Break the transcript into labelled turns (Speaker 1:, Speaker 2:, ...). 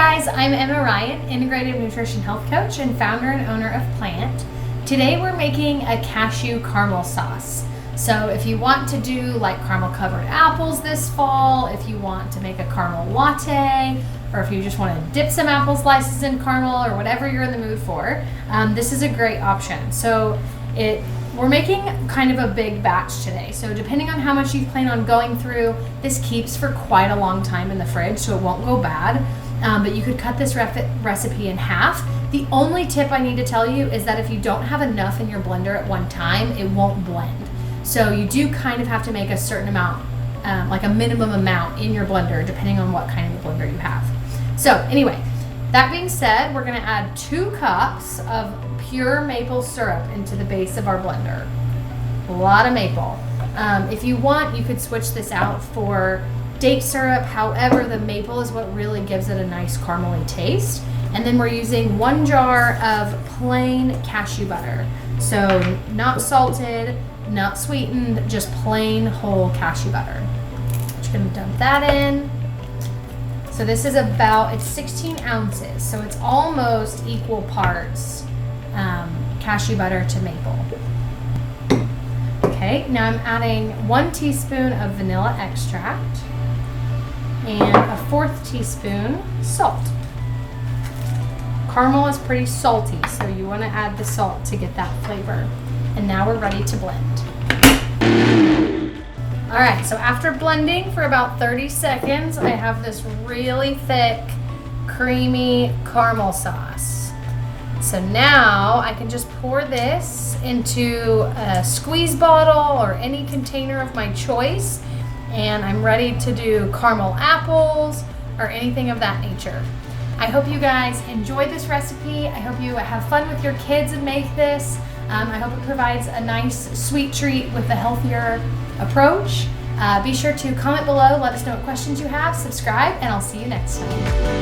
Speaker 1: guys, I'm Emma Ryan, Integrative Nutrition Health Coach and founder and owner of Plant. Today we're making a cashew caramel sauce. So if you want to do like caramel covered apples this fall, if you want to make a caramel latte, or if you just want to dip some apple slices in caramel or whatever you're in the mood for, this is a great option. So we're making kind of a big batch today. So depending on how much you plan on going through, this keeps for quite a long time in the fridge, so it won't go bad. But you could cut this recipe in half. The only tip I need to tell you is that if you don't have enough in your blender at one time, it won't blend. So you do kind of have to make a certain amount, like a minimum amount in your blender, depending on what kind of blender you have. So anyway, that being said, we're gonna add 2 cups of pure maple syrup into the base of our blender. A lot of maple. If you want, you could switch this out for date syrup. However, the maple is what really gives it a nice caramely taste. And then we're using 1 jar of plain cashew butter. So not salted, not sweetened, just plain whole cashew butter. Just gonna dump that in. So this is it's 16 ounces. So it's almost equal parts cashew butter to maple. Okay, now I'm adding 1 teaspoon of vanilla extract and a 1/4 teaspoon salt. Caramel is pretty salty, so you want to add the salt to get that flavor. And now we're ready to blend. All right, so after blending for about 30 seconds, I have this really thick, creamy caramel sauce. So now I can just pour this into a squeeze bottle or any container of my choice, and I'm ready to do caramel apples or anything of that nature. I hope you guys enjoyed this recipe. I hope you have fun with your kids and make this. I hope it provides a nice sweet treat with a healthier approach. Be sure to comment below, let us know what questions you have, subscribe, and I'll see you next time.